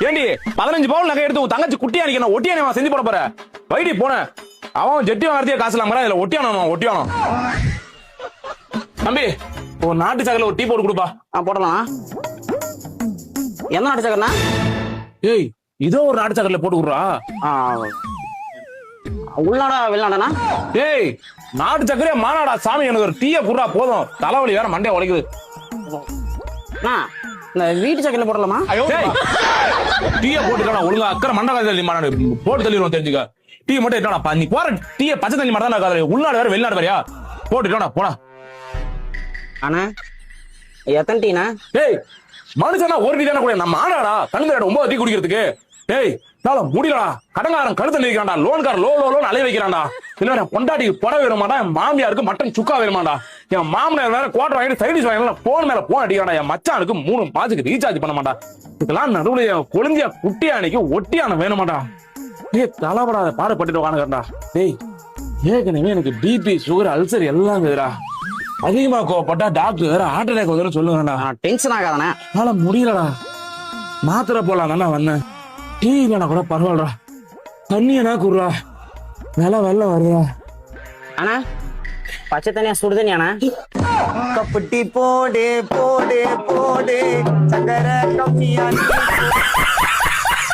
ஏண்டி 15 பவுன் நகை எடுத்து உன் தங்கச்சி குட்டியா நிக்கணும் ஒட்டியானே செஞ்சு போட போற வைடி போன அவன் ஜெட்டி வாங்கறதே காசு இல்லாம இதுல ஒட்டியானோ தம்பி ஒரு நாட்டு சக்கரையில ஒரு டீ போட்டு கொடுப்பா. போடலாம். என்ன நாட்டு சக்கரனா? ஏய் இதோ ஒரு நாட்டு சக்கரையில போட்டு கொடுறா. உள்நாடா வெளிநாடானா? ஏய் நாட்டு சக்கரையா மாநாடா சாமி எனக்கு ஒரு டீயை குடுறா போதும் தலைவலி வேற மண்டைய உடைக்குது. இந்த வீட்டு சக்கரையில போடலாமா? டீயை போட்டுக்கடா ஒழுங்கா அக்கறை மண்டை தள்ளி மாநாடு போட்டு தள்ளிடுவோம் தெரிஞ்சுக்க. டீ மட்டும் என்னடா நீ போற டீயை பச்சை தண்ணி மட்டும் தான் இருக்காது உள்நாடு வேற வெளிநாடு வேறையா போட்டுட்டா போடா. ஆனா எத்தனை டீனா? ஏய் மனுஷனா ஒரு டீ தானே கூட நம்ம ஆனாடா கழுந்த 9 டீ குடிக்கிறதுக்கு. ஏய் முடியலடா கடங்காரன் கழுத்து நிற்கிறான்டா லோன்கார லோன் அலைய வைக்கிறான்டா. இல்ல பொண்டாட்டி புடவை வேணுமாடா என் மாமியாருக்கு மட்டன் சுக்கா வேணுமாடா என் மாமனார் வேற குவார்டர் வாங்கிட்டு சைடிஷ் வாங்கி போன் மேல போன் அடிக்கிறான்டா என் மச்சானுக்கு 3 மாசத்துக்கு ரீசார்ஜ் பண்ண மாட்டா. இதுக்கெல்லாம் நடுவுல கொழுந்தியா குட்டியானிக்கு ஒட்டியான வேணுமாடா. ஏய் தலைப்படாத பாடுபட்டு உட்காந்துக்கிறா. டேய் ஏற்கனவே எனக்கு பிபி சுகர் அல்சர் எல்லாம் இருக்குதுடா. அதிகமா கோவப்பட்டா டாக்டர் வேற ஹார்ட் அட்டாக் வருதுன்னு சொல்லுங்கடா. டென்ஷன் ஆகாதானே? அதனால முடியலடா மாத்திரை போலாம் தானே வந்தேன். டீ இல்லைனா கூட பரவாயில்லடா தண்ணியனா குடுறா வெள்ள வருதா. ஆனா பச்சை தண்ணியா சுடு தண்ணியானா? கப்பட்டி போடு போடு போடு சக்கரை கம்மியா